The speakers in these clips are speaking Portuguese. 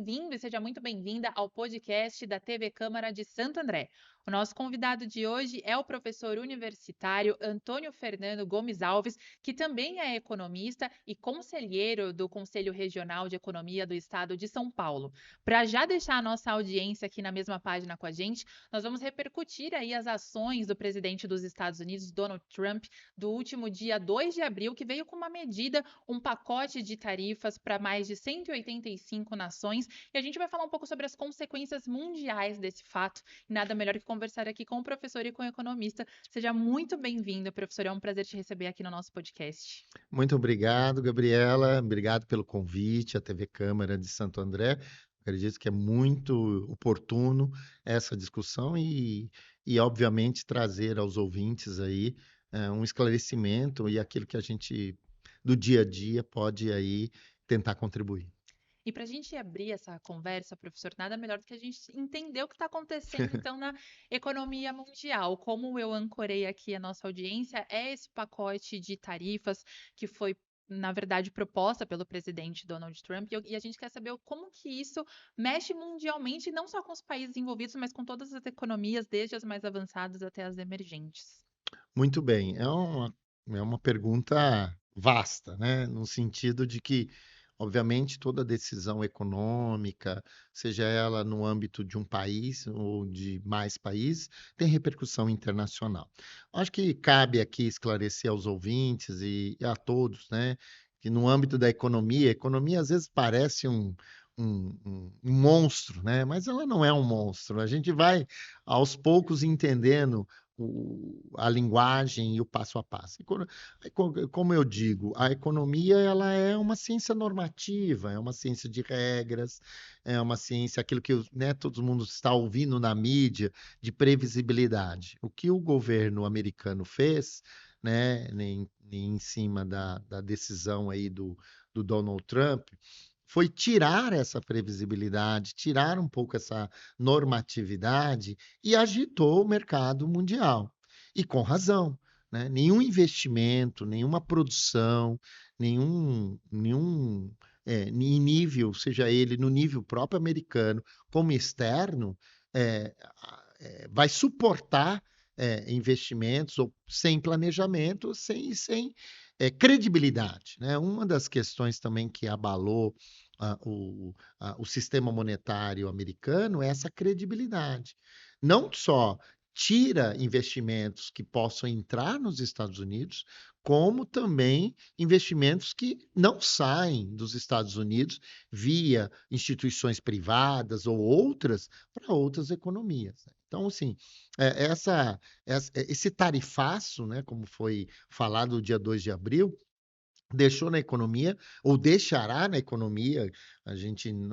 bem-vindo e seja muito bem-vinda ao podcast da TV Câmara de Santo André. O nosso convidado de hoje é o professor universitário Antônio Fernando Gomes Alves, que também é economista e conselheiro do Conselho Regional de Economia do Estado de São Paulo. Para já deixar a nossa audiência aqui na mesma página com a gente, nós vamos repercutir aí as ações do presidente dos Estados Unidos, Donald Trump, do último dia 2 de abril, que veio com uma medida, um pacote de tarifas para mais de 185 nações, e a gente vai falar um pouco sobre as consequências mundiais desse fato. E nada melhor que conversar aqui com o professor e com o economista. Seja muito bem-vindo, professor. É um prazer te receber aqui no nosso podcast. Muito obrigado, Gabriela. Obrigado pelo convite à TV Câmara de Santo André. Acredito que é muito oportuno essa discussão e obviamente, trazer aos ouvintes aí um esclarecimento e aquilo que a gente, do dia a dia, pode aí tentar contribuir. E para a gente abrir essa conversa, professor, nada melhor do que a gente entender o que está acontecendo, então, na economia mundial. Como eu ancorei aqui a nossa audiência, é esse pacote de tarifas que foi, na verdade, proposta pelo presidente Donald Trump, e a gente quer saber como que isso mexe mundialmente, não só com os países envolvidos, mas com todas as economias, desde as mais avançadas até as emergentes. Muito bem, é uma pergunta vasta, né? No sentido de que, obviamente, toda decisão econômica, seja ela no âmbito de um país ou de mais países, tem repercussão internacional. Acho que cabe aqui esclarecer aos ouvintes e a todos, né, que no âmbito da economia, a economia às vezes parece um monstro, né? Mas ela não é um monstro. A gente vai aos poucos entendendo a linguagem e o passo a passo. Como eu digo, a economia ela é uma ciência normativa, é uma ciência de regras, é uma ciência, aquilo que né, todo mundo está ouvindo na mídia, de previsibilidade. O que o governo americano fez, né, em cima da decisão aí do Donald Trump, foi tirar essa previsibilidade, tirar um pouco essa normatividade e agitou o mercado mundial. E com razão, né? Nenhum investimento, nenhuma produção, nenhum em nível, seja ele no nível próprio americano como externo, é, vai suportar investimentos ou sem planejamento, sem credibilidade, né? Uma das questões também que abalou o sistema monetário americano é essa credibilidade. Não só tira investimentos que possam entrar nos Estados Unidos, como também investimentos que não saem dos Estados Unidos via instituições privadas ou outras para outras economias. Então, assim, esse tarifaço, né, como foi falado no dia 2 de abril, deixou na economia ou deixará na economia,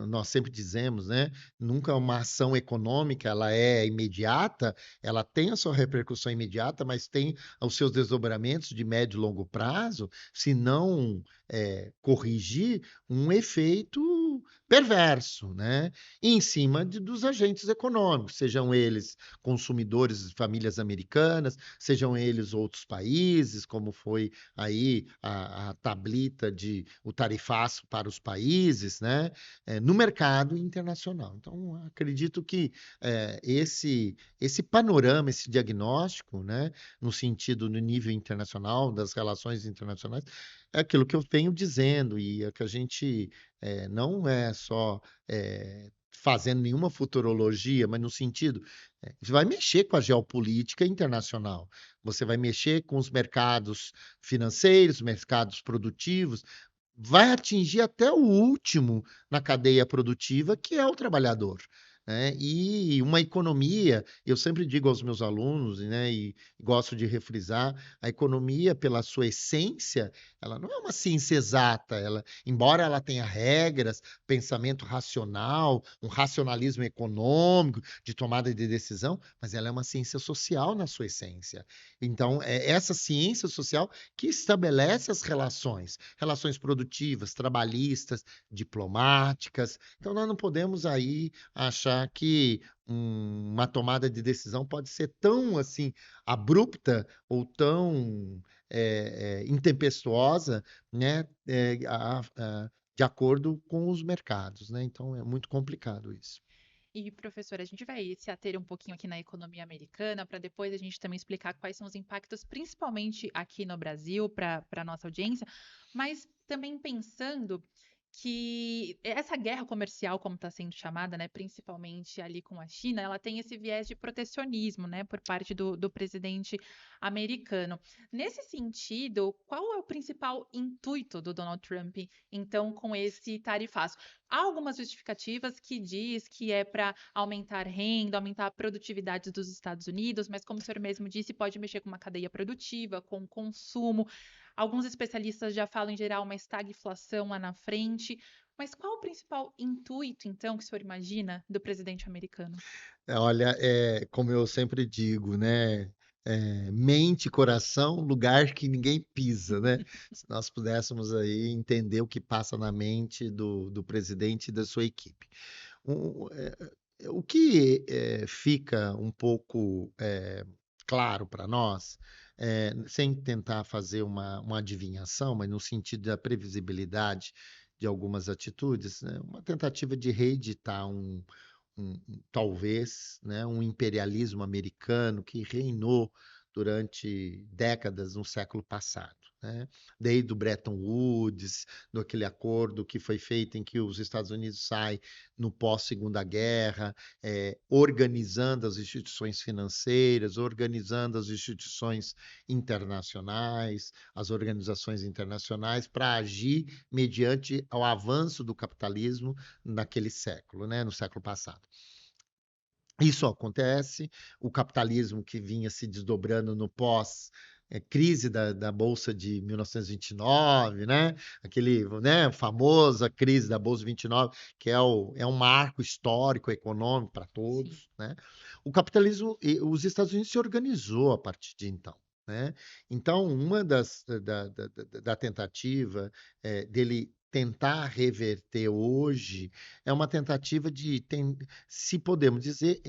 nós sempre dizemos, né, nunca uma ação econômica ela é imediata, ela tem a sua repercussão imediata, mas tem os seus desdobramentos de médio e longo prazo, se não corrigir um efeito perverso, né, em cima dos agentes econômicos, sejam eles consumidores, famílias americanas, sejam eles outros países, como foi aí a tablita de o tarifaço para os países, né, no mercado internacional. Então, acredito que esse panorama, esse diagnóstico, né, no sentido no nível internacional, das relações internacionais, é aquilo que eu venho dizendo e é que a gente não é só fazendo nenhuma futurologia, mas no sentido, você vai mexer com a geopolítica internacional, você vai mexer com os mercados financeiros, mercados produtivos, vai atingir até o último na cadeia produtiva, que é o trabalhador, né? E uma economia, eu sempre digo aos meus alunos, né, e gosto de refrisar, a economia, pela sua essência, ela não é uma ciência exata, embora ela tenha regras, pensamento racional, um racionalismo econômico, de tomada de decisão, mas ela é uma ciência social na sua essência. Então, é essa ciência social que estabelece as relações produtivas, trabalhistas, diplomáticas. Então, nós não podemos aí achar que uma tomada de decisão pode ser tão assim abrupta ou tão intempestuosa, né, de acordo com os mercados, né? Então é muito complicado isso. E, professora, a gente vai se ater um pouquinho aqui na economia americana para depois a gente também explicar quais são os impactos, principalmente aqui no Brasil, para a nossa audiência, mas também pensando que essa guerra comercial, como está sendo chamada, né, principalmente ali com a China, ela tem esse viés de protecionismo, né, por parte do presidente americano. Nesse sentido, qual é o principal intuito do Donald Trump, então, com esse tarifaço? Há algumas justificativas que diz que é para aumentar renda, aumentar a produtividade dos Estados Unidos, mas como o senhor mesmo disse, pode mexer com uma cadeia produtiva, com o consumo. Alguns especialistas já falam em gerar uma estagflação lá na frente. Mas qual o principal intuito, então, que o senhor imagina do presidente americano? Olha, como eu sempre digo, né? Mente e coração, lugar que ninguém pisa, né? Se nós pudéssemos aí entender o que passa na mente do presidente e da sua equipe. O, o que fica um pouco claro para nós, sem tentar fazer uma adivinhação, mas no sentido da previsibilidade de algumas atitudes, né? Uma tentativa de reeditar talvez, né, um imperialismo americano que reinou durante décadas no século passado, né? Desde o Bretton Woods, do aquele acordo que foi feito em que os Estados Unidos saem no pós-Segunda Guerra, organizando as instituições financeiras, organizando as instituições internacionais, as organizações internacionais para agir mediante o avanço do capitalismo naquele século, né, no século passado. Isso acontece, o capitalismo que vinha se desdobrando no pós crise da Bolsa de 1929, né? Aquele, né, famosa crise da Bolsa de 29, que é um marco histórico econômico para Sim. todos, né? O capitalismo, os Estados Unidos se organizou a partir de então, né? Então, uma da tentativa dele tentar reverter hoje é uma tentativa de se podemos dizer,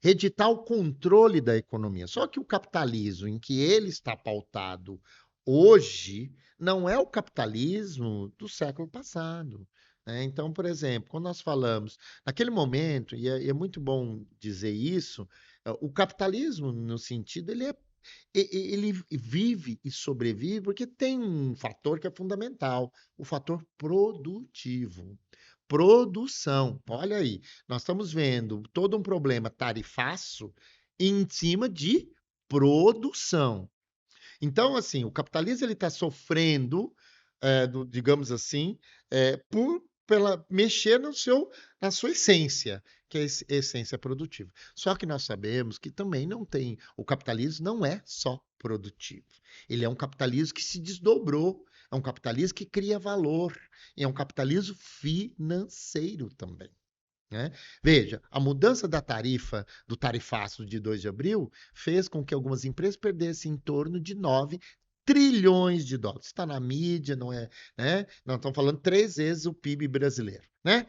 reeditar o controle da economia. Só que o capitalismo em que ele está pautado hoje não é o capitalismo do século passado, né? Então, por exemplo, quando nós falamos, naquele momento, e é muito bom dizer isso, o capitalismo, no sentido, ele vive e sobrevive porque tem um fator que é fundamental, o fator produtivo. Produção. Olha aí, nós estamos vendo todo um problema tarifaço em cima de produção. Então, assim, o capitalismo ele está sofrendo, digamos assim, pela mexer na sua essência, que é a essência produtiva. Só que nós sabemos que também não tem, o capitalismo não é só produtivo. Ele é um capitalismo que se desdobrou, é um capitalismo que cria valor, e é um capitalismo financeiro também, né? Veja, a mudança da tarifa, do tarifaço de 2 de abril, fez com que algumas empresas perdessem em torno de 9 trilhões de dólares. Está na mídia, não é, né? Nós estamos falando 3 vezes o PIB brasileiro, né?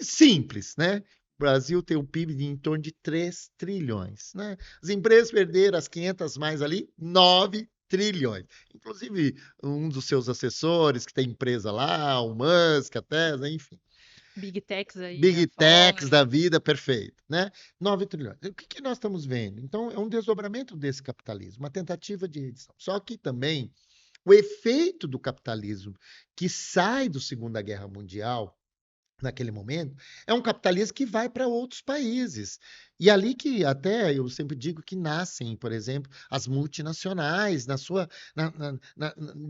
Simples, né? O Brasil tem um PIB de em torno de 3 trilhões, né? As empresas perderam as 500 mais ali, 9 trilhões. Inclusive, um dos seus assessores, que tem empresa lá, o Musk, a Tesla, enfim. Big Techs aí Big Techs da afora. vida, perfeito, né? 9 trilhões. O que nós estamos vendo? Então, é um desdobramento desse capitalismo, uma tentativa de redição. Só que também o efeito do capitalismo que sai do Segunda Guerra Mundial naquele momento, é um capitalismo que vai para outros países. E ali que até eu sempre digo que nascem, por exemplo, as multinacionais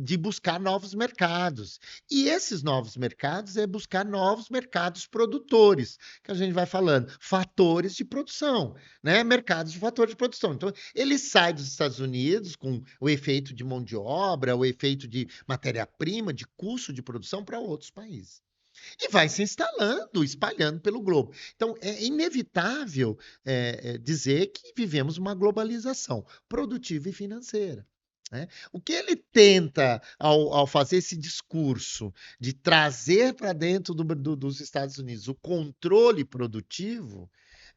de buscar novos mercados. E esses novos mercados é buscar novos mercados produtores, que a gente vai falando, fatores de produção, né? Mercados de fatores de produção. Então, ele sai dos Estados Unidos com o efeito de mão de obra, o efeito de matéria-prima, de custo de produção para outros países. E vai se instalando, espalhando pelo globo. Então, é inevitável dizer que vivemos uma globalização produtiva e financeira, né? O que ele tenta, ao fazer esse discurso de trazer para dentro dos Estados Unidos o controle produtivo,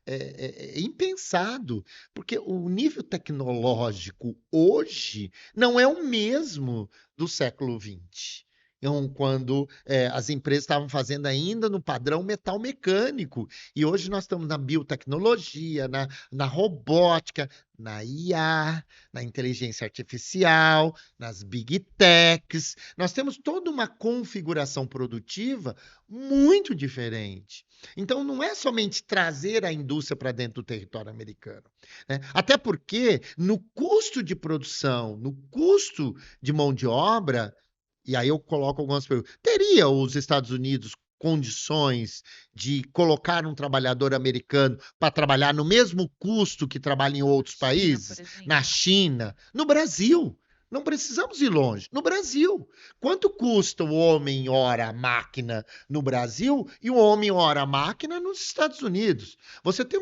é impensado, porque o nível tecnológico hoje não é o mesmo do século XX. quando as empresas estavam fazendo ainda no padrão metal mecânico. E hoje nós estamos na biotecnologia, na robótica, na IA, na inteligência artificial, nas big techs. Nós temos toda uma configuração produtiva muito diferente. Então, não é somente trazer a indústria para dentro do território americano, né? Até porque, no custo de produção, no custo de mão de obra, e aí eu coloco algumas perguntas. Teria os Estados Unidos condições de colocar um trabalhador americano para trabalhar no mesmo custo que trabalha em Na outros China, por países? Na exemplo. China? No Brasil? Não precisamos ir longe. No Brasil. Quanto custa o homem hora máquina no Brasil e o homem hora máquina nos Estados Unidos? Você tem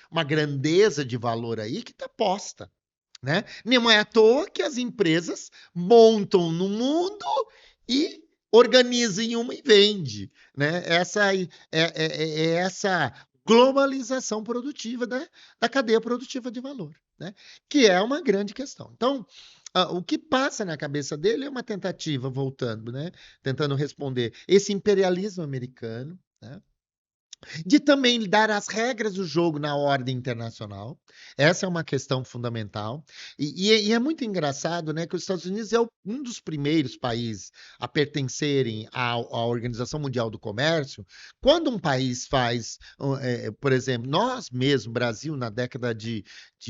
uma grandeza de valor aí que está posta, né? Não é à toa que as empresas montam no mundo e organizam em uma e vende, né? É essa globalização produtiva da cadeia produtiva de valor, né? Que é uma grande questão. Então, o que passa na cabeça dele é uma tentativa, voltando, né? Tentando responder esse imperialismo americano, né? De também dar as regras do jogo na ordem internacional. Essa é uma questão fundamental. E é muito engraçado, né, que os Estados Unidos é um dos primeiros países a pertencerem à Organização Mundial do Comércio. Quando um país faz, por exemplo, nós mesmo, Brasil, na década de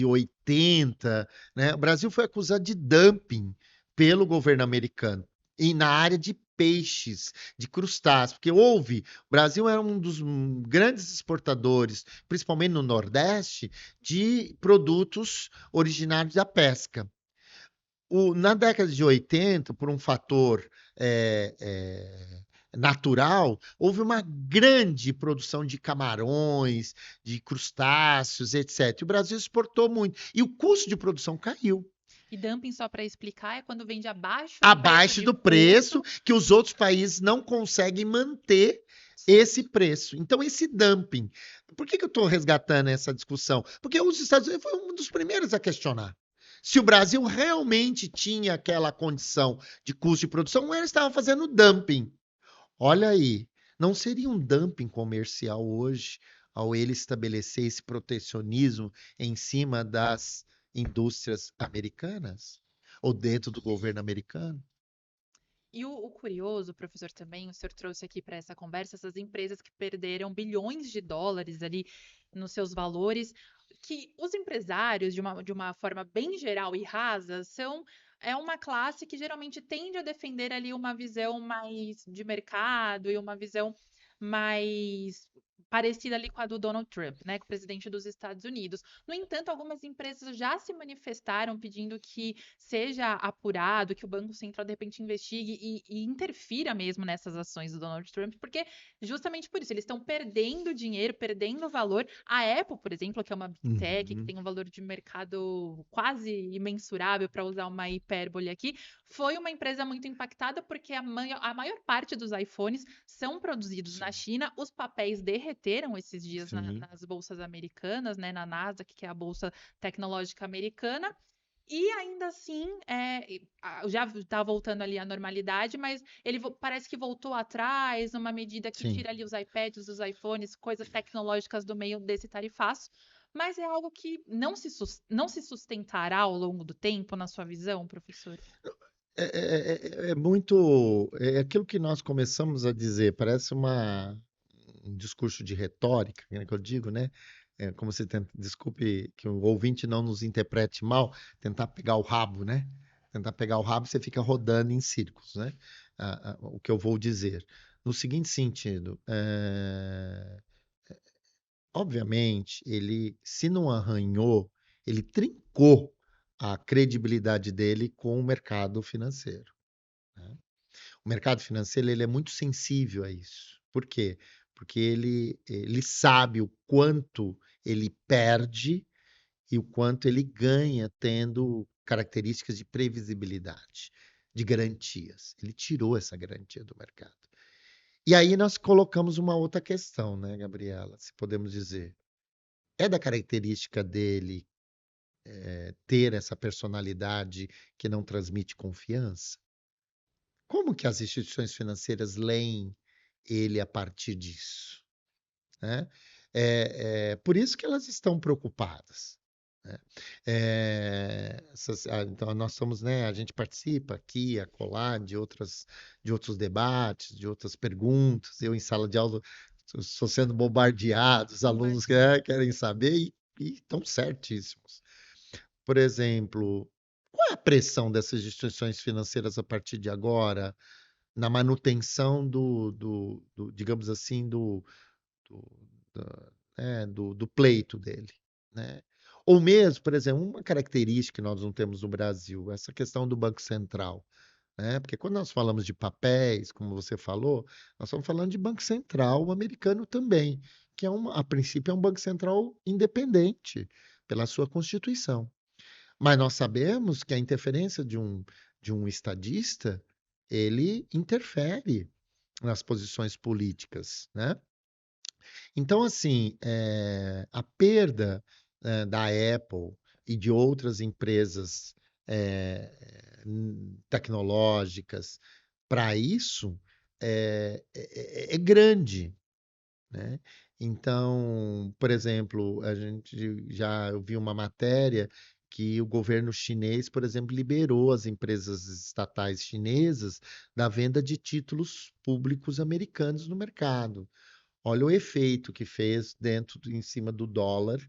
80, né, o Brasil foi acusado de dumping pelo governo americano. E na área de peixes, de crustáceos, porque houve o Brasil era um dos grandes exportadores, principalmente no Nordeste, de produtos originários da pesca. Na década de 80, por um fator natural, houve uma grande produção de camarões, de crustáceos, etc. E o Brasil exportou muito. E o custo de produção caiu. E dumping, só para explicar, é quando vende abaixo do preço Abaixo de do preço custo. que os outros países não conseguem manter esse Certo. preço. Então, esse dumping. Por que eu estou resgatando essa discussão? Porque os Estados Unidos foi um dos primeiros a questionar. Se o Brasil realmente tinha aquela condição de custo de produção, ou eles estavam fazendo dumping. Olha aí, não seria um dumping comercial hoje ao ele estabelecer esse protecionismo em cima das indústrias americanas? Ou dentro do governo americano? E o curioso, professor, também, o senhor trouxe aqui para essa conversa essas empresas que perderam bilhões de dólares ali nos seus valores, que os empresários, de uma forma bem geral e rasa, é uma classe que geralmente tende a defender ali uma visão mais de mercado e uma visão mais parecida ali com a do Donald Trump, né, com o presidente dos Estados Unidos. No entanto, algumas empresas já se manifestaram pedindo que seja apurado, que o Banco Central de repente investigue e interfira mesmo nessas ações do Donald Trump, porque justamente por isso eles estão perdendo dinheiro, perdendo valor. A Apple, por exemplo, que é uma big tech, que Uhum. tem um valor de mercado quase imensurável, para usar uma hipérbole aqui, foi uma empresa muito impactada porque a maior parte dos iPhones são produzidos na Sim, China. Os papéis derreteram esses dias sim, nas bolsas americanas, né, na Nasdaq, que é a bolsa tecnológica americana. E ainda assim, já está voltando ali à normalidade, mas ele parece que voltou atrás, numa medida que sim. tira ali os iPads, os iPhones, coisas tecnológicas do meio desse tarifaço. Mas é algo que não se sustentará ao longo do tempo, na sua visão, professor? É muito. É aquilo que nós começamos a dizer, parece um discurso de retórica, né, que eu digo, né? Como você tenta, desculpe que o ouvinte não nos interprete mal, tentar pegar o rabo, né? Tentar pegar o rabo, você fica rodando em círculos, né? O que eu vou dizer. No seguinte sentido, obviamente, ele, se não arranhou, ele trincou a credibilidade dele com o mercado financeiro, né? O mercado financeiro ele é muito sensível a isso. Por quê? Porque ele sabe o quanto ele perde e o quanto ele ganha tendo características de previsibilidade, de garantias. Ele tirou essa garantia do mercado. E aí nós colocamos uma outra questão, né, Gabriela? Se podemos dizer. É da característica dele ter essa personalidade que não transmite confiança? Como que as instituições financeiras leem ele a partir disso, né? Por isso que elas estão preocupadas, né? Então nós somos, né, a gente participa aqui, acolá, de outros debates, de outras perguntas. Eu em sala de aula sou sendo bombardeado, os alunos Imagino. querem saber e estão certíssimos. Por exemplo, qual é a pressão dessas instituições financeiras a partir de agora na manutenção digamos assim, do, do pleito dele, né? Ou mesmo, por exemplo, uma característica que nós não temos no Brasil, essa questão do Banco Central, né? Porque quando nós falamos de papéis, como você falou, nós estamos falando de Banco Central americano também, que a princípio é um Banco Central independente pela sua Constituição. Mas nós sabemos que a interferência de um estadista, ele interfere nas posições políticas, né? Então, assim, a perda, da Apple e de outras empresas, tecnológicas para isso é grande, né? Então, por exemplo, a gente já eu vi uma matéria que o governo chinês, por exemplo, liberou as empresas estatais chinesas da venda de títulos públicos americanos no mercado. Olha o efeito que fez em cima do dólar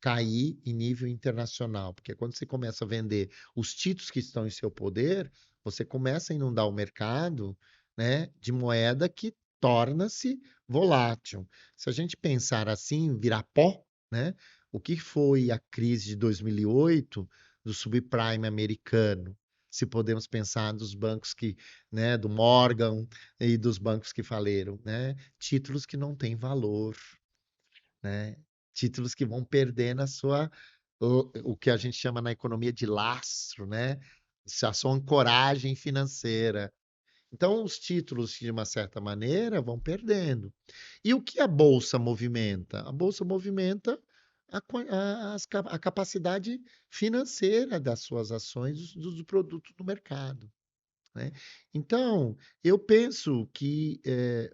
cair em nível internacional, porque quando você começa a vender os títulos que estão em seu poder, você começa a inundar o mercado, né, de moeda que torna-se volátil. Se a gente pensar assim, virar pó, né, o que foi a crise de 2008 do subprime americano? Se podemos pensar dos bancos que, né, do Morgan e dos bancos que faliram, né, títulos que não têm valor, né? Títulos que vão perder o que a gente chama na economia de lastro, né? A sua ancoragem financeira. Então, os títulos, de uma certa maneira, vão perdendo. E o que a Bolsa movimenta? A Bolsa movimenta a capacidade financeira das suas ações, dos produtos do mercado, né? Então, eu penso que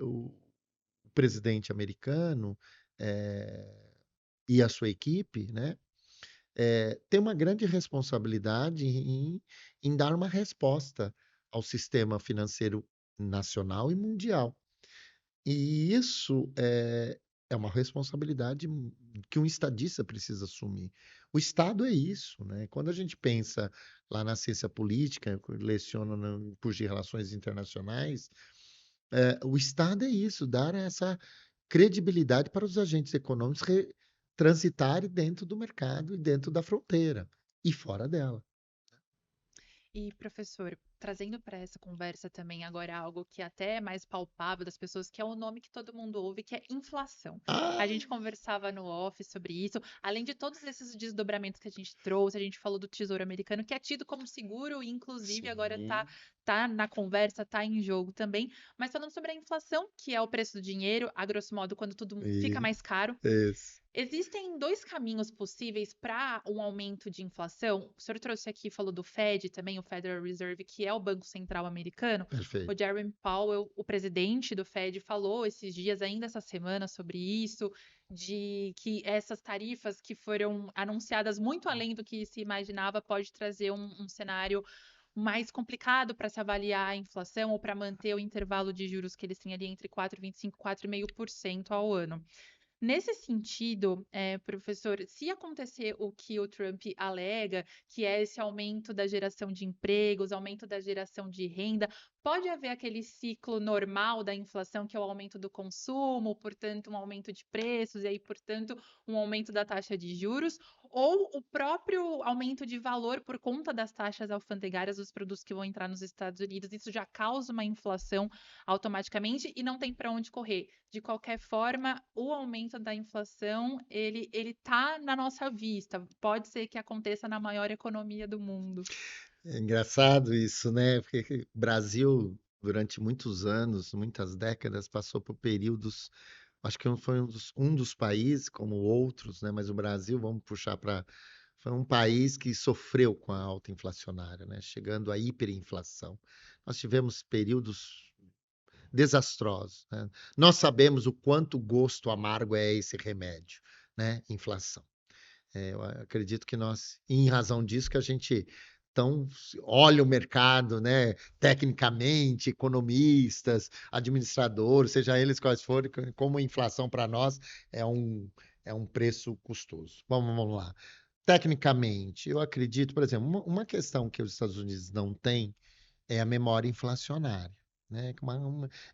o presidente americano e a sua equipe, né, tem uma grande responsabilidade em dar uma resposta ao sistema financeiro nacional e mundial. E isso é uma responsabilidade que um estadista precisa assumir. O Estado é isso, né? Quando a gente pensa lá na ciência política, eu leciono no curso de Relações Internacionais, o Estado é isso, dar essa credibilidade para os agentes econômicos transitarem dentro do mercado e dentro da fronteira e fora dela. E, professor, trazendo para essa conversa também agora algo que até é mais palpável das pessoas, que é o nome que todo mundo ouve, que é inflação. A Ah, gente conversava no off sobre isso, além de todos esses desdobramentos que a gente trouxe, a gente falou do Tesouro Americano, que é tido como seguro, e inclusive agora sim, tá na conversa, tá em jogo também. Mas falando sobre a inflação, que é o preço do dinheiro, a grosso modo, quando tudo fica e- mais caro. isso. Existem dois caminhos possíveis para um aumento de inflação. O senhor trouxe aqui, falou do Fed também, o Federal Reserve, que é o Banco Central americano. O Perfeito. Jerome Powell, o presidente do Fed, falou esses dias, ainda essa semana, sobre isso, de que essas tarifas que foram anunciadas muito além do que se imaginava pode trazer um cenário mais complicado para se avaliar a inflação ou para manter o intervalo de juros que eles têm ali entre 4,25% e 4,5% ao ano. Nesse sentido, professor, se acontecer o que o Trump alega, que é esse aumento da geração de empregos, aumento da geração de renda, pode haver aquele ciclo normal da inflação, que é o aumento do consumo, portanto, um aumento de preços, e aí, portanto, um aumento da taxa de juros, ou o próprio aumento de valor por conta das taxas alfandegárias dos produtos que vão entrar nos Estados Unidos, isso já causa uma inflação automaticamente e não tem para onde correr. De qualquer forma, o aumento da inflação, ele tá na nossa vista. Pode ser que aconteça na maior economia do mundo. É engraçado isso, né? Porque o Brasil, durante muitos anos, muitas décadas, passou por períodos. Acho que foi um dos países, como outros, né? Mas o Brasil, vamos puxar para foi um país que sofreu com a alta inflacionária, né? Chegando à hiperinflação. Nós tivemos períodos desastrosos, né? Nós sabemos o quanto gosto amargo é esse remédio, né? Inflação. Eu acredito que nós, em razão disso, que a gente então olha o mercado, né, tecnicamente, economistas, administradores, seja eles quais forem, como a inflação para nós é um, é um preço custoso. Vamos lá. Tecnicamente, eu acredito, por exemplo, uma questão que os Estados Unidos não têm é a memória inflacionária, né?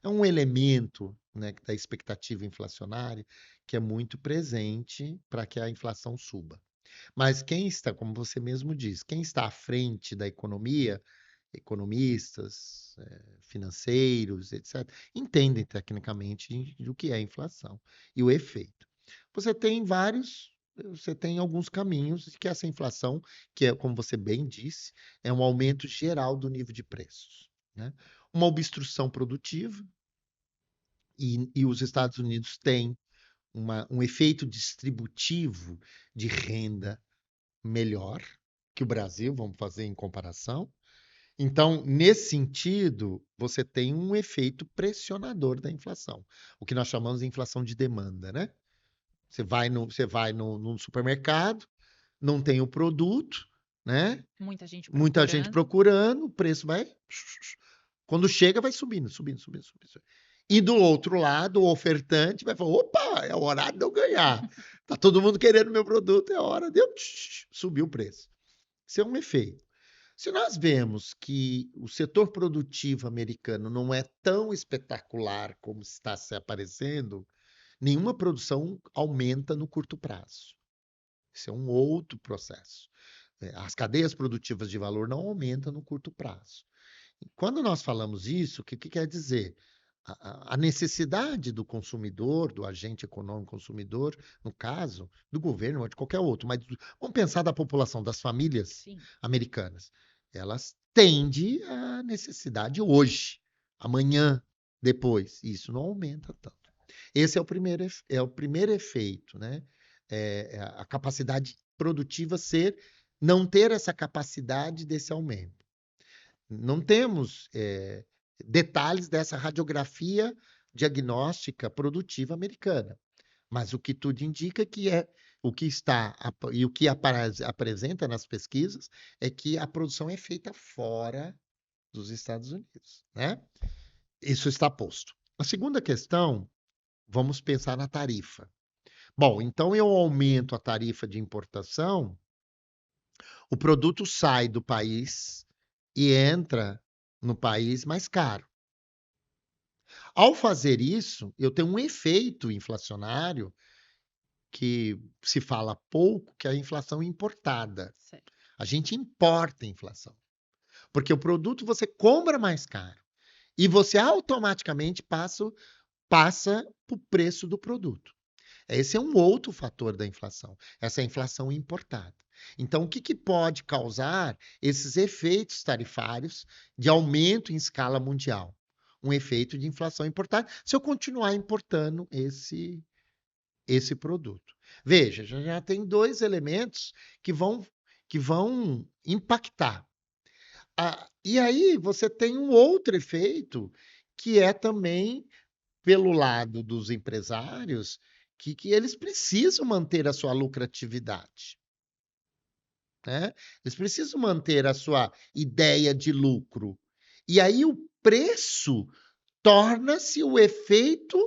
É um elemento, né, da expectativa inflacionária que é muito presente para que a inflação suba. Mas quem está, como você mesmo diz, quem está à frente da economia, economistas, financeiros, etc., entendem tecnicamente do que é inflação e o efeito. Você tem alguns caminhos de que essa inflação, que é, como você bem disse, é um aumento geral do nível de preços, né? Uma obstrução produtiva, e os Estados Unidos têm um efeito distributivo de renda melhor que o Brasil, vamos fazer em comparação. Então, nesse sentido, você tem um efeito pressionador da inflação, o que nós chamamos de inflação de demanda, né? Você vai no supermercado, não tem o produto, né? Muita gente Muita gente procurando. procurando, o preço vai. Quando chega, vai subindo, subindo, subindo, subindo. E do outro lado, o ofertante vai falar: opa, é o horário de eu ganhar. Tá todo mundo querendo meu produto, é hora de eu subir o preço. Isso é um efeito. Se nós vemos que o setor produtivo americano não é tão espetacular como está se aparecendo, nenhuma produção aumenta no curto prazo. Isso é um outro processo. As cadeias produtivas de valor não aumentam no curto prazo. E quando nós falamos isso, o que quer dizer? A necessidade do consumidor, do agente econômico consumidor, no caso, do governo ou de qualquer outro, mas vamos pensar da população, das famílias Sim. americanas. Elas tendem à necessidade hoje, amanhã, depois. Isso não aumenta tanto. Esse é o primeiro efeito, né? É a capacidade produtiva não ter essa capacidade desse aumento. Não temos detalhes dessa radiografia diagnóstica produtiva americana, mas o que tudo indica que é o que está e o que apresenta nas pesquisas é que a produção é feita fora dos Estados Unidos, né? Isso está posto. A segunda questão, vamos pensar na tarifa. Bom, então eu aumento a tarifa de importação, o produto sai do país e entra no país mais caro. Ao fazer isso, eu tenho um efeito inflacionário que se fala pouco, que é a inflação importada. Certo. A gente importa a inflação, porque o produto você compra mais caro e você automaticamente passa para o preço do produto. Esse é um outro fator da inflação, essa inflação importada. Então, o que pode causar esses efeitos tarifários de aumento em escala mundial? Um efeito de inflação importada, se eu continuar importando esse produto. Veja, já tem dois elementos que vão impactar. E aí você tem um outro efeito que é também pelo lado dos empresários, que eles precisam manter a sua lucratividade, né? Eles precisam manter a sua ideia de lucro. E aí o preço torna-se o efeito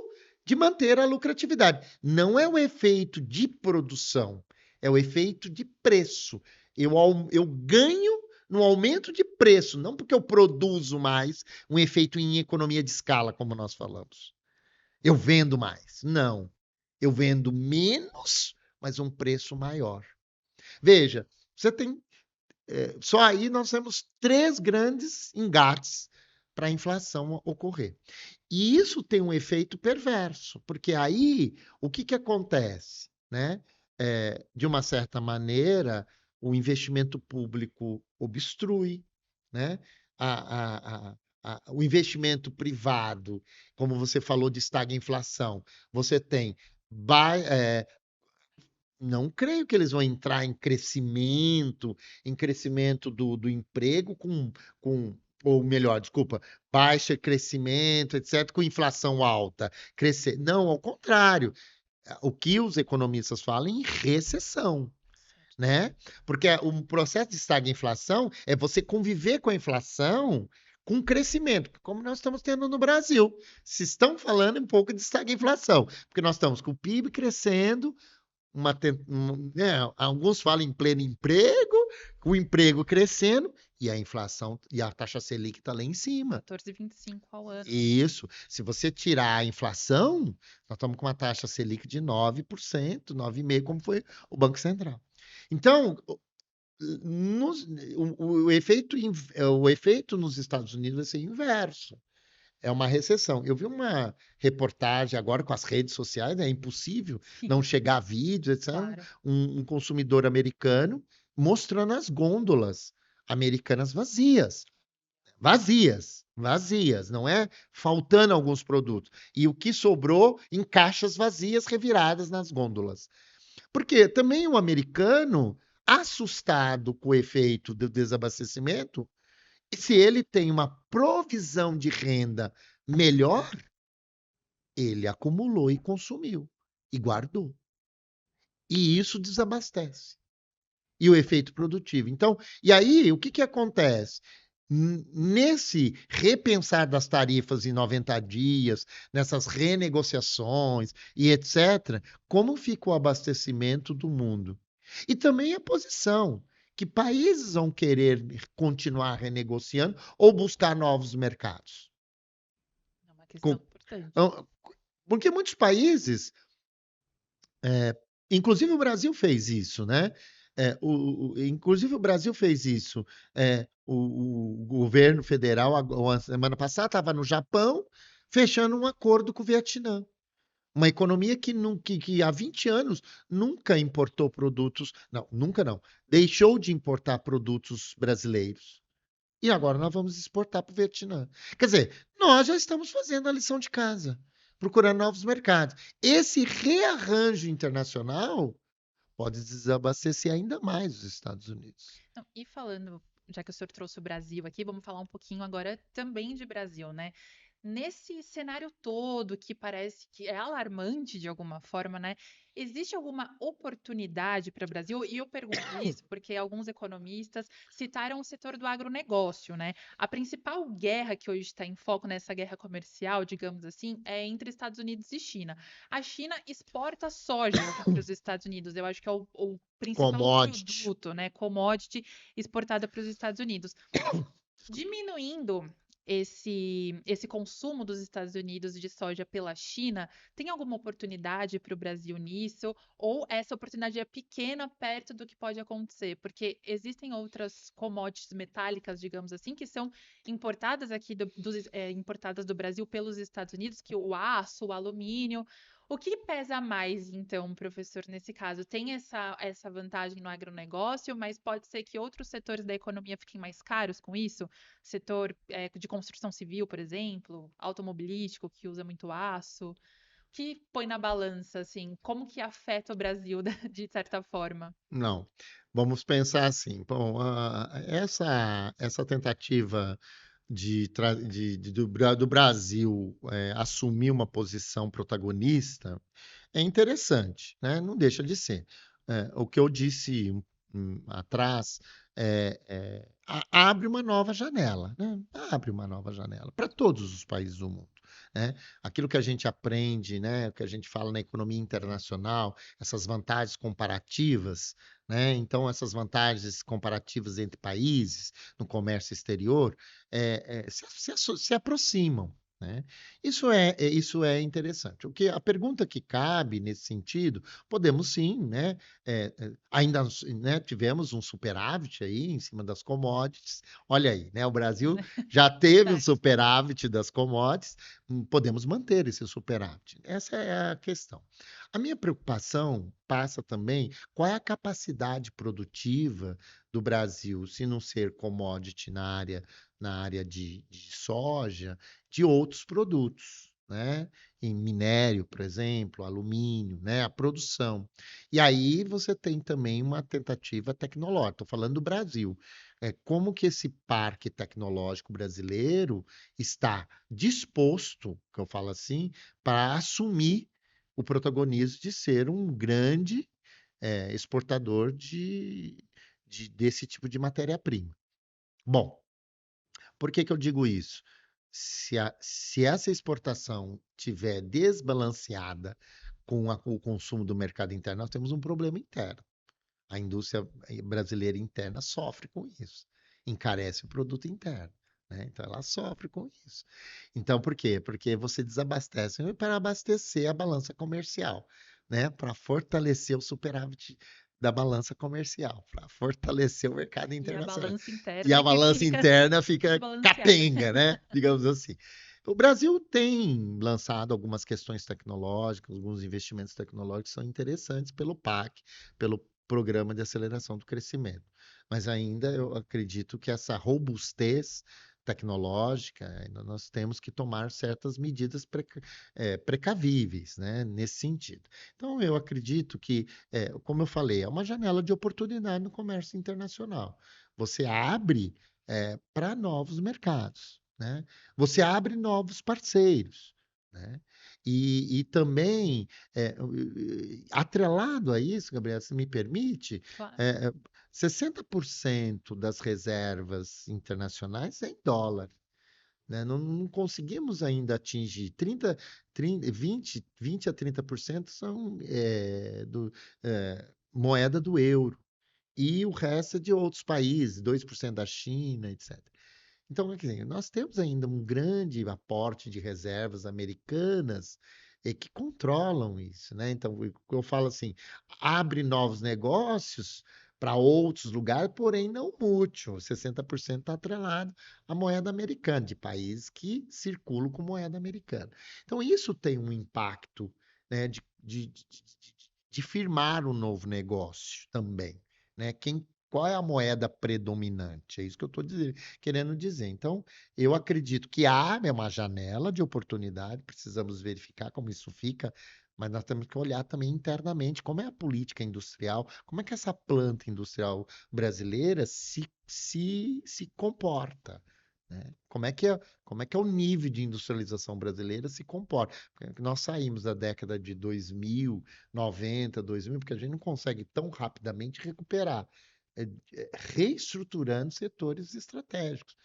de manter a lucratividade. Não é o efeito de produção, é o efeito de preço. Eu ganho no aumento de preço, não porque eu produzo mais, um efeito em economia de escala, como nós falamos. Eu vendo mais. Não. Eu vendo menos, mas um preço maior. Veja, você tem. Só aí nós temos três grandes engates para a inflação ocorrer. E isso tem um efeito perverso, porque aí o que acontece? Né? De uma certa maneira, o investimento público obstrui, né? O investimento privado, como você falou de inflação, você tem não creio que eles vão entrar em crescimento do emprego ou melhor, desculpa, baixa crescimento, etc., com inflação alta. Crescer. Não, ao contrário. O que os economistas falam em recessão, Certo. né? Porque o processo de estagflação é você conviver com a inflação com crescimento, como nós estamos tendo no Brasil. Se estão falando um pouco de estagflação, porque nós estamos com o PIB crescendo, né, alguns falam em pleno emprego, o emprego crescendo e a inflação e a taxa Selic está lá em cima. 14,25 ao ano. Isso. Se você tirar a inflação, nós estamos com uma taxa Selic de 9%, 9,5%, como foi o Banco Central. Então, nos- o efeito nos Estados Unidos vai ser inverso. É uma recessão. Eu vi uma reportagem agora com as redes sociais, né? É impossível não Sim, chegar a vídeos, etc. claro. Um consumidor americano mostrando as gôndolas americanas vazias. Vazias, vazias, não é faltando alguns produtos. E o que sobrou em caixas vazias reviradas nas gôndolas. Porque também o americano, assustado com o efeito do desabastecimento, se ele tem uma provisão de renda melhor, ele acumulou e consumiu e guardou. E isso desabastece. E o efeito produtivo. Então, e aí, o que que acontece? Nesse repensar das tarifas em 90 dias, nessas renegociações e etc., como fica o abastecimento do mundo? E também a posição, que países vão querer continuar renegociando ou buscar novos mercados? É uma questão Com- importante. então, porque muitos países, inclusive o Brasil fez isso, né? Inclusive o Brasil fez isso. O governo federal, a semana passada, estava no Japão, fechando um acordo com o Vietnã. Uma economia que há 20 anos nunca importou produtos. Não, nunca não. Deixou de importar produtos brasileiros. E agora nós vamos exportar para o Vietnã. Quer dizer, nós já estamos fazendo a lição de casa, procurando novos mercados. Esse rearranjo internacional pode desabastecer ainda mais os Estados Unidos. Não, e falando, já que o senhor trouxe o Brasil aqui, vamos falar um pouquinho agora também de Brasil, né? Nesse cenário todo que parece que é alarmante de alguma forma, né? Existe alguma oportunidade para o Brasil? E eu pergunto isso porque alguns economistas citaram o setor do agronegócio, né? A principal guerra que hoje está em foco nessa guerra comercial, digamos assim, é entre Estados Unidos e China. A China exporta soja para os Estados Unidos. Eu acho que é o principal Commodity. produto, né, commodity exportada para os Estados Unidos. Diminuindo esse consumo dos Estados Unidos de soja pela China, tem alguma oportunidade para o Brasil nisso? Ou essa oportunidade é pequena perto do que pode acontecer? Porque existem outras commodities metálicas, digamos assim, que são importadas aqui importadas do Brasil pelos Estados Unidos, que o aço, o alumínio. O que pesa mais, então, professor, nesse caso? Tem essa vantagem no agronegócio, mas pode ser que outros setores da economia fiquem mais caros com isso? Setor, de construção civil, por exemplo, automobilístico, que usa muito aço. O que põe na balança, assim, como que afeta o Brasil de certa forma? Não. Vamos pensar assim. Bom, essa tentativa do Brasil assumir uma posição protagonista é interessante, né? Não deixa de ser. O que eu disse atrás abre uma nova janela, né? Abre uma nova janela para todos os países do mundo, né? Aquilo que a gente aprende, né? O que a gente fala na economia internacional, essas vantagens comparativas, né? Então, essas vantagens comparativas entre países no comércio exterior se aproximam. Né? Isso é interessante. A pergunta que cabe nesse sentido, podemos sim, né? Ainda né, tivemos um superávit aí em cima das commodities. Olha aí, né? O Brasil já teve um Verdade. superávit das commodities, podemos manter esse superávit. Essa é a questão. A minha preocupação passa também qual é a capacidade produtiva do Brasil, se não ser commodity na área de soja, de outros produtos. né? Em minério, por exemplo, alumínio, né? A produção. E aí você tem também uma tentativa tecnológica. Estou falando do Brasil. Como que esse parque tecnológico brasileiro está disposto, que eu falo assim, para assumir o protagonismo de ser um grande exportador desse tipo de matéria-prima. Bom, por que que eu digo isso? Se essa exportação tiver desbalanceada com o consumo do mercado interno, nós temos um problema interno. A indústria brasileira interna sofre com isso, encarece o produto interno, né? Então ela sofre com isso. Então por quê? Porque você desabastece para abastecer a balança comercial, né? Para fortalecer o superávit da balança comercial, para fortalecer o mercado E a internacional. balança E a interna que balança fica interna fica desbalanceada. capenga, né? Digamos assim. O Brasil tem lançado algumas questões tecnológicas, alguns investimentos tecnológicos que são interessantes pelo PAC, pelo Programa de Aceleração do Crescimento. Mas ainda eu acredito que essa robustez tecnológica, ainda nós temos que tomar certas medidas precavíveis, né, nesse sentido. Então, eu acredito que, como eu falei, é uma janela de oportunidade no comércio internacional. Você abre para novos mercados, né? Você abre novos parceiros, né? E também, atrelado a isso, Gabriel, se me permite, Claro. é, 60% das reservas internacionais é em dólar, né? Não conseguimos ainda atingir 20 a 30% são moeda do euro. E o resto é de outros países, 2% da China, etc. Então, quer dizer, nós temos ainda um grande aporte de reservas americanas que controlam isso, né? Então, eu falo assim, abre novos negócios para outros lugares, porém não mútuo. 60% está atrelado à moeda americana, de países que circulam com moeda americana. Então, isso tem um impacto, né, de firmar um novo negócio também, né? Qual é a moeda predominante? É isso que eu estou querendo dizer. Então, eu acredito que há uma janela de oportunidade, precisamos verificar como isso fica, mas nós temos que olhar também internamente como é a política industrial, como é que essa planta industrial brasileira se comporta, né? Como é que é o nível de industrialização brasileira se comporta? Porque nós saímos da década de 2000, 90, 2000, porque a gente não consegue tão rapidamente recuperar reestruturando setores estratégicos.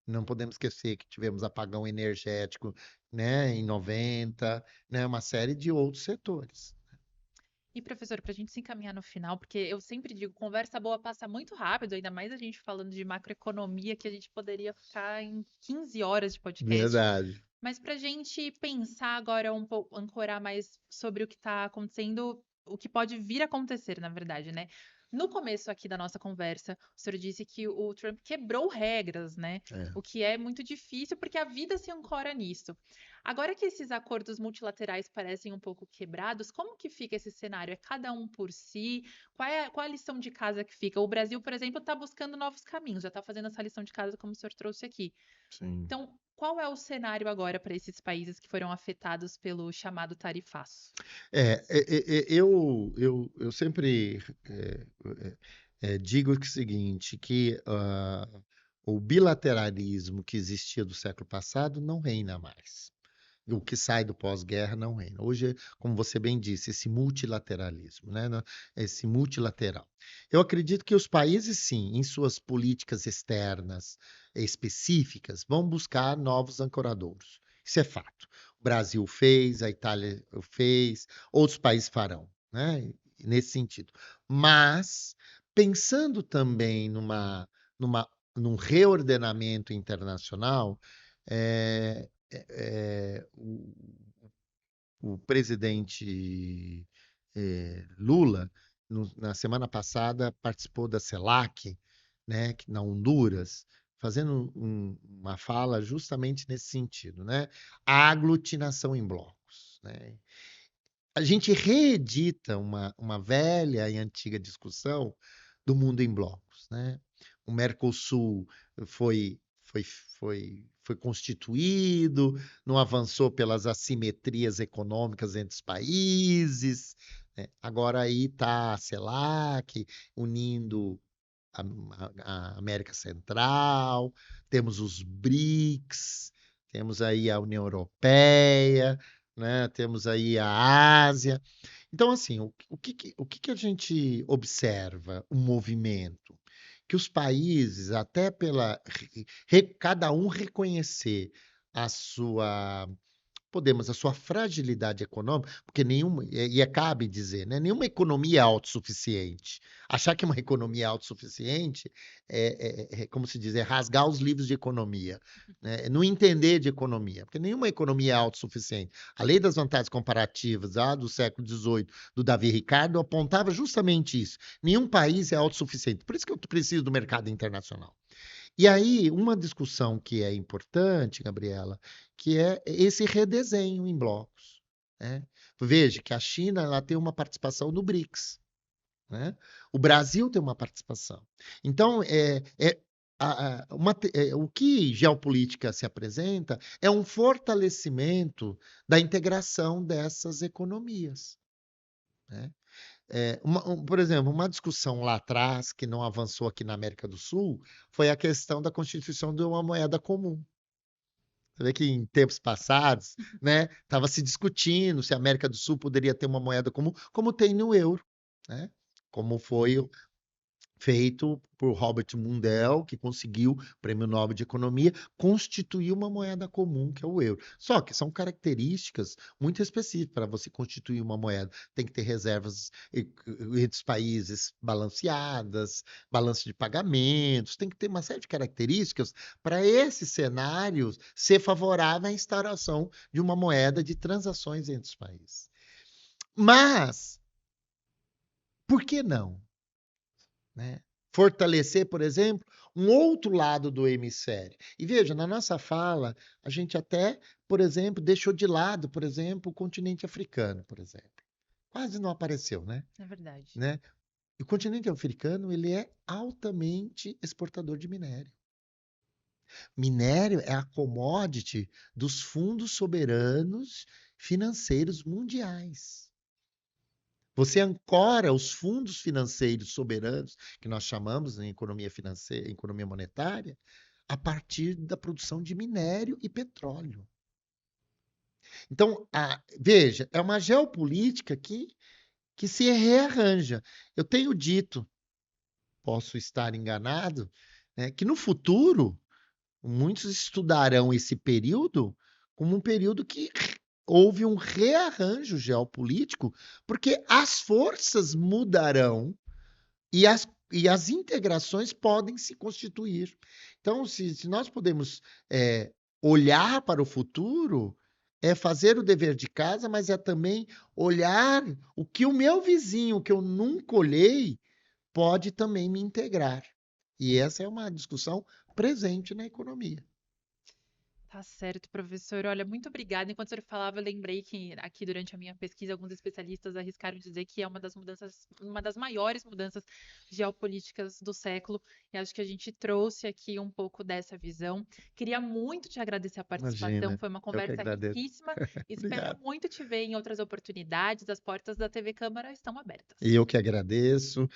Não podemos esquecer que tivemos apagão energético, né, em 90, né, uma série de outros setores. E, professor, para a gente se encaminhar no final, porque eu sempre digo, conversa boa passa muito rápido, ainda mais a gente falando de macroeconomia, que a gente poderia ficar em 15 horas de podcast. Verdade. Mas para a gente pensar agora um pouco, ancorar mais sobre o que está acontecendo, o que pode vir a acontecer, na verdade, né? No começo aqui da nossa conversa, o senhor disse que o Trump quebrou regras, né? É. O que é muito difícil porque a vida se ancora nisso. Agora que esses acordos multilaterais parecem um pouco quebrados, como que fica esse cenário? É cada um por si? Qual é a lição de casa que fica? O Brasil, por exemplo, está buscando novos caminhos, já está fazendo essa lição de casa como o senhor trouxe aqui. Sim. Então, qual é o cenário agora para esses países que foram afetados pelo chamado tarifaço? Eu sempre digo o seguinte, que o bilateralismo que existia do século passado não reina mais. O que sai do pós-guerra não reina. Hoje, como você bem disse, esse multilateralismo, né? Esse multilateral. Eu acredito que os países, sim, em suas políticas externas específicas, vão buscar novos ancoradouros. Isso é fato. O Brasil fez, a Itália fez, outros países farão, né? Nesse sentido. Mas, pensando também numa, num reordenamento internacional, é, o presidente Lula, na semana passada, participou da CELAC, né, na Honduras, fazendo uma fala justamente nesse sentido, né? A aglutinação em blocos, né? A gente reedita uma velha e antiga discussão do mundo em blocos, né? O Mercosul foi foi, foi constituído, não avançou pelas assimetrias econômicas entre os países, né? Agora aí está a CELAC unindo a América Central, temos os BRICS, temos aí a União Europeia, né? Temos aí a Ásia. Então, assim, o que a gente observa? O movimento. Que os países, até pela. Cada um reconhecer a sua podemos, a sua fragilidade econômica, porque nenhuma, cabe dizer, né, nenhuma economia é autossuficiente. Achar que uma economia é autossuficiente como se diz, é rasgar os livros de economia, né, é não entender de economia, porque nenhuma economia é autossuficiente. A lei das vantagens comparativas, do século XVIII, do Davi Ricardo, apontava justamente isso. Nenhum país é autossuficiente. Por isso que eu preciso do mercado internacional. E aí, uma discussão que é importante, Gabriela, que é esse redesenho em blocos, né? Veja que a China ela tem uma participação no BRICS, né? O Brasil tem uma participação. Então, o que geopolítica se apresenta é um fortalecimento da integração dessas economias, né? Por exemplo, uma discussão lá atrás, que não avançou aqui na América do Sul, foi a questão da constituição de uma moeda comum. Você vê que em tempos passados, né, estava se discutindo se a América do Sul poderia ter uma moeda comum, como tem no euro, né? Como foi feito por Robert Mundell, que conseguiu o Prêmio Nobel de Economia, constituir uma moeda comum, que é o euro. Só que são características muito específicas para você constituir uma moeda. Tem que ter reservas entre os países balanceadas, balanço de pagamentos, tem que ter uma série de características para esse cenário ser favorável à instauração de uma moeda de transações entre os países. Mas, por que não? Né? Fortalecer, por exemplo, um outro lado do hemisfério. E veja, na nossa fala, a gente até, por exemplo, deixou de lado, por exemplo, o continente africano, por exemplo. Quase não apareceu, né? É verdade. Né? E o continente africano, ele é altamente exportador de minério. Minério é a commodity dos fundos soberanos financeiros mundiais. Você ancora os fundos financeiros soberanos, que nós chamamos em economia financeira, economia monetária, a partir da produção de minério e petróleo. Então, veja, é uma geopolítica que se rearranja. Eu tenho dito, posso estar enganado, né, que no futuro, muitos estudarão esse período como um período que houve um rearranjo geopolítico, porque as forças mudarão e as integrações podem se constituir. Então, se nós podemos olhar para o futuro, é fazer o dever de casa, mas é também olhar o que o meu vizinho, que eu nunca olhei, pode também me integrar. E essa é uma discussão presente na economia. Tá certo, professor. Olha, muito obrigada. Enquanto o senhor falava, eu lembrei que aqui durante a minha pesquisa, alguns especialistas arriscaram dizer que é uma das mudanças, uma das maiores mudanças geopolíticas do século. E acho que a gente trouxe aqui um pouco dessa visão. Queria muito te agradecer a participação. Imagina, Foi uma eu que conversa agradeço. riquíssima. Espero Obrigado. muito te ver em outras oportunidades. As portas da TV Câmara estão abertas. E eu que agradeço.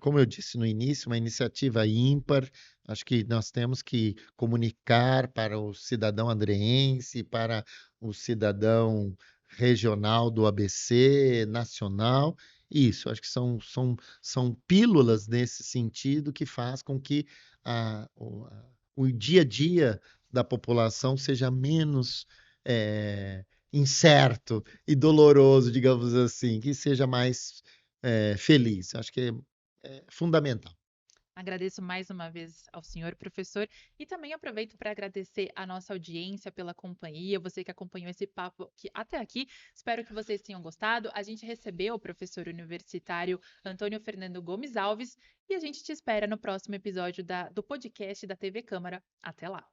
Como eu disse no início, uma iniciativa ímpar. Acho que nós temos que comunicar para o cidadão andreense, para o cidadão regional do ABC, nacional. Isso, acho que são pílulas nesse sentido que faz com que o dia a dia da população seja menos incerto e doloroso, digamos assim, que seja mais feliz. Acho que é fundamental. Agradeço mais uma vez ao senhor professor e também aproveito para agradecer a nossa audiência pela companhia, você que acompanhou esse papo até aqui. Espero que vocês tenham gostado. A gente recebeu o professor universitário Antônio Fernando Gomes Alves e a gente te espera no próximo episódio do podcast da TV Câmara. Até lá!